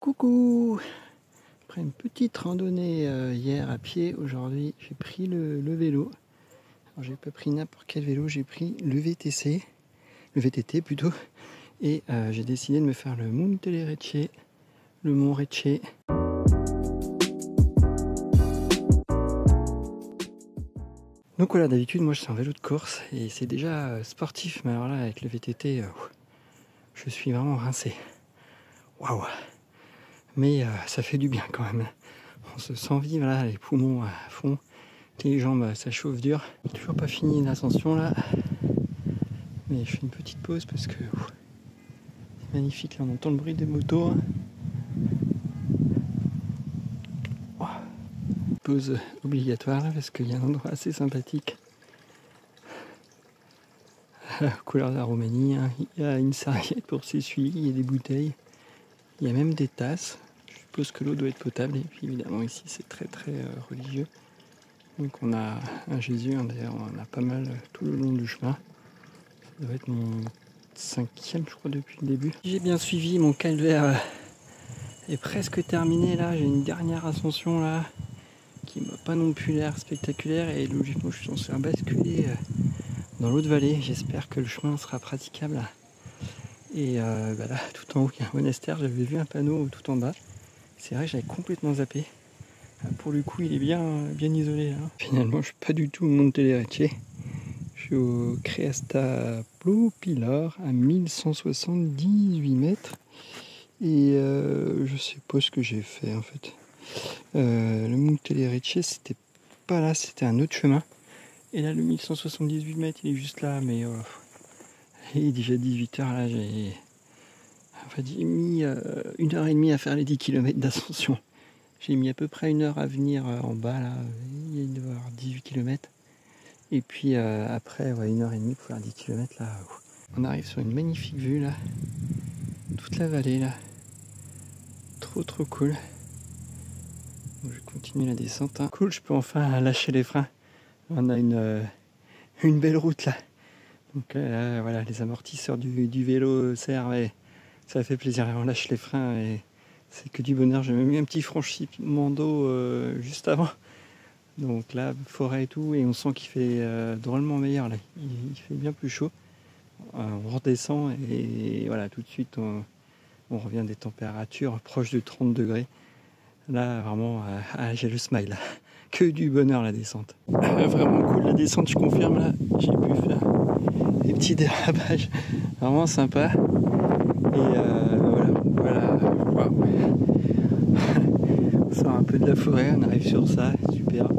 Coucou! Après une petite randonnée hier à pied, aujourd'hui j'ai pris le vélo. Alors j'ai pas pris n'importe quel vélo, j'ai pris le VTC, le VTT plutôt, et j'ai décidé de me faire le Monte Lecce, le Mont Recce. Donc voilà, d'habitude moi je suis en vélo de course et c'est déjà sportif, mais alors là avec le VTT, je suis vraiment rincé. Waouh! Mais ça fait du bien quand même. On se sent vivre là, les poumons à fond, les jambes ça chauffe dur. Toujours pas fini l'ascension là, mais je fais une petite pause parce que c'est magnifique, là on entend le bruit des motos. Pause obligatoire là parce qu'il y a un endroit assez sympathique. Couleur de la Roumanie, hein. Il y a une serviette pour s'essuyer, il y a des bouteilles, il y a même des tasses. Je suppose que l'eau doit être potable et puis évidemment ici c'est très religieux. Donc on a un Jésus, hein, d'ailleurs on en a pas mal tout le long du chemin. Ça doit être mon 5e je crois depuis le début. J'ai bien suivi, mon calvaire est presque terminé là, j'ai une dernière ascension là qui m'a pas non plus l'air spectaculaire et logiquement je suis censé basculer dans l'autre vallée. J'espère que le chemin sera praticable. Et là tout en haut il y a un monastère, j'avais vu un panneau tout en bas. C'est vrai que j'avais complètement zappé. Pour le coup il est bien isolé là. Finalement je suis pas du tout au Monte Lecce. Je suis au Creastaplo Pilar à 1178 mètres. Et je sais pas ce que j'ai fait en fait. Le Monte Lecce c'était pas là, c'était un autre chemin. Et là le 1178 mètres il est juste là, mais il est déjà 18h là, j'ai mis 1h30 à faire les 10 km d'ascension. J'ai mis à peu près 1 heure à venir en bas là, il doit y avoir 18 km. Et puis après 1h30 pour faire 10 km là. On arrive sur une magnifique vue là. Toute la vallée là. Trop cool. Donc, je continue la descente. Hein. Cool, je peux enfin lâcher les freins. On a une belle route là. Donc voilà, les amortisseurs du vélo servent et ça fait plaisir. On lâche les freins et c'est que du bonheur. J'ai même mis un petit franchissement d'eau juste avant. Donc là, forêt et tout, et on sent qu'il fait drôlement meilleur là. Il fait bien plus chaud. On redescend et voilà, tout de suite on revient des températures proches de 30 degrés. Là, vraiment, j'ai le smile. Là. Que du bonheur la descente. Vraiment cool la descente, je confirme là. J'ai pu faire des petits dérapages vraiment sympa. Et voilà. Wow. On sort un peu de la forêt, on arrive sur ça, super.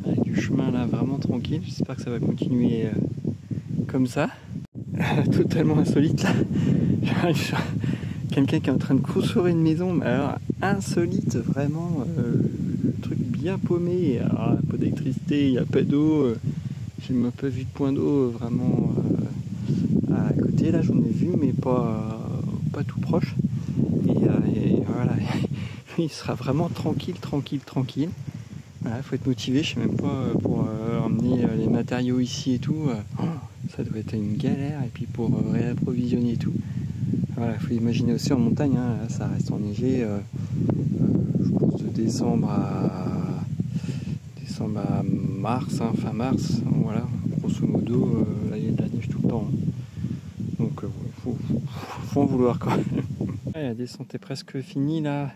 Avec du chemin là vraiment tranquille. J'espère que ça va continuer comme ça. Totalement insolite là. J'arrive sur quelqu'un qui est en train de construire une maison, mais alors insolite vraiment, le truc bien paumé. Alors, pas d'électricité, il n'y a pas d'eau, j'ai même pas vu de point d'eau vraiment à côté là, j'en ai vu mais pas tout proche. Et voilà, il sera vraiment tranquille. Voilà, faut être motivé, je sais même pas pour emmener les matériaux ici et tout. Ça doit être une galère, et puis pour réapprovisionner et tout. Voilà, il faut imaginer aussi en montagne, hein, là, ça reste enneigé, je pense de décembre à mars, hein, fin mars, voilà, grosso modo, là il y a de la neige tout le temps. Hein. Donc faut en vouloir quoi. Ouais, la descente est presque finie là,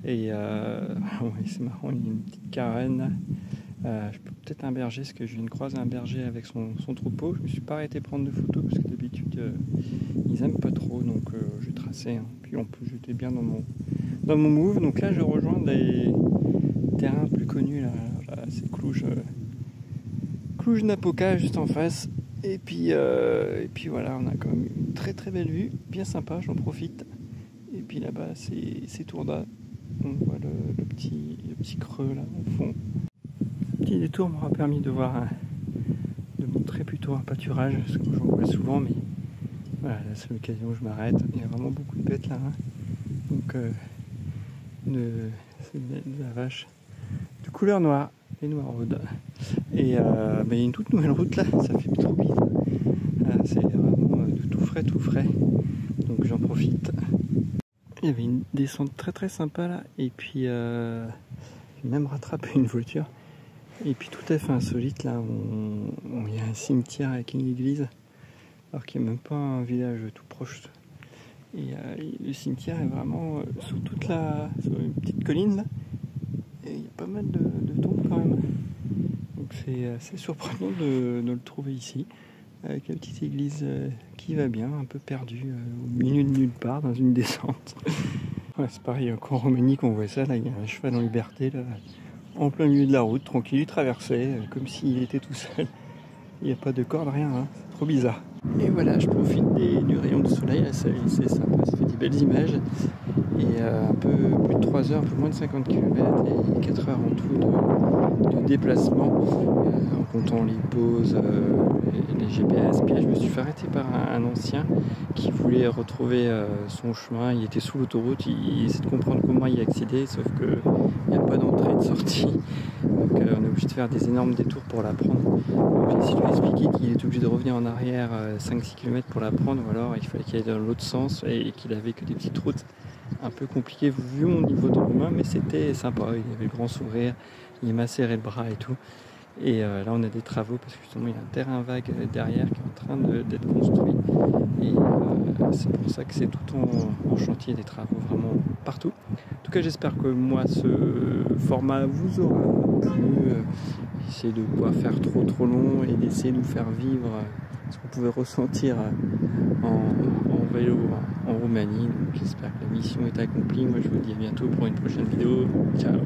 et ouais, c'est marrant, il y a une petite carène là. Je peux peut-être un berger, parce que je viens de croiser un berger avec son troupeau. Je me suis pas arrêté prendre de photos parce que d'habitude ils aiment pas trop, donc j'ai tracé. Hein. Puis en plus j'étais bien dans mon move. Donc là je rejoins des terrains plus connus là c'est Cluj-Napoca juste en face. Et puis voilà, on a quand même une très belle vue, bien sympa, j'en profite. Et puis là-bas c'est Tourda. On voit le petit creux là au fond. Petit détour m'aura permis de montrer plutôt un pâturage, parce que j'en vois souvent, mais voilà, là c'est l'occasion où je m'arrête. Il y a vraiment beaucoup de bêtes là, hein. Donc c'est de la vache de couleur noire et noiraude. Et il y a une toute nouvelle route là, ça fait trop bizarre. C'est vraiment tout frais, donc j'en profite. Il y avait une descente très sympa là, et puis j'ai même rattrapé une voiture. Et puis tout à fait insolite, là, il y a un cimetière avec une église, alors qu'il n'y a même pas un village tout proche. Et le cimetière est vraiment sur sur une petite colline là, et il y a pas mal de tombes quand même. Donc c'est assez surprenant de le trouver ici, avec la petite église qui va bien, un peu perdue au milieu de nulle part dans une descente. Ouais, c'est pareil qu'en Roumanie qu'on voit ça, là il y a un cheval en liberté là, en plein milieu de la route, tranquille, il traversait comme s'il était tout seul. Il n'y a pas de corde, rien, hein. C'est trop bizarre. Et voilà, je profite du rayon de soleil, là, c'est sympa, ça fait des belles images. Et un peu plus de 3 heures, un peu moins de 50 km et 4 heures en tout de déplacement, en comptant les pauses, les GPS. Puis là, je me suis fait arrêter par un ancien qui voulait retrouver son chemin. Il était sous l'autoroute, il essaie de comprendre comment y accéder, sauf qu'il n'y a pas d'entrée et de sortie. Donc on est obligé de faire des énormes détours pour la prendre. J'ai essayé de lui expliquer qu'il était obligé de revenir en arrière 5-6 km pour la prendre, ou alors il fallait qu'il aille dans l'autre sens et qu'il avait que des petites routes un peu compliquées vu mon niveau de roumain, mais c'était sympa, il avait le grand sourire, il m'a serré le bras et tout. Et là on a des travaux parce que justement il y a un terrain vague derrière qui est en train d'être construit, et c'est pour ça que c'est tout en chantier, des travaux vraiment partout. En tout cas j'espère que moi ce format vous aura plu. Essayer de ne pas faire trop long et d'essayer de nous faire vivre ce qu'on pouvait ressentir en vélo en Roumanie. J'espère que la mission est accomplie. Moi je vous dis à bientôt pour une prochaine vidéo. Ciao.